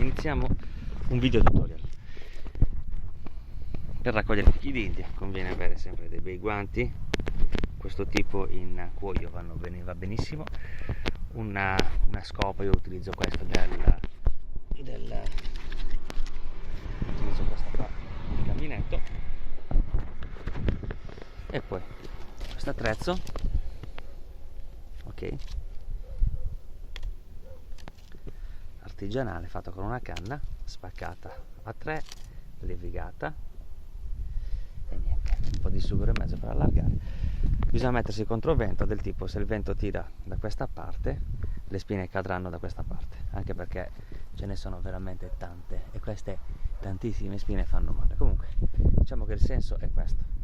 iniziamo un video tutorial. Per raccogliere fichi d'India conviene avere sempre dei bei guanti, questo tipo in cuoio va benissimo, una scopa. Io utilizzo questa utilizzo questa qua, il caminetto, e poi questo attrezzo, ok, artigianale, fatto con una canna spaccata a 3, levigata, e niente, un po' di sughero e mezzo per allargare. Bisogna mettersi contro vento, del tipo, se il vento tira da questa parte le spine cadranno da questa parte, anche perché ce ne sono veramente tante e queste tantissime spine fanno male. Comunque diciamo che il senso è questo.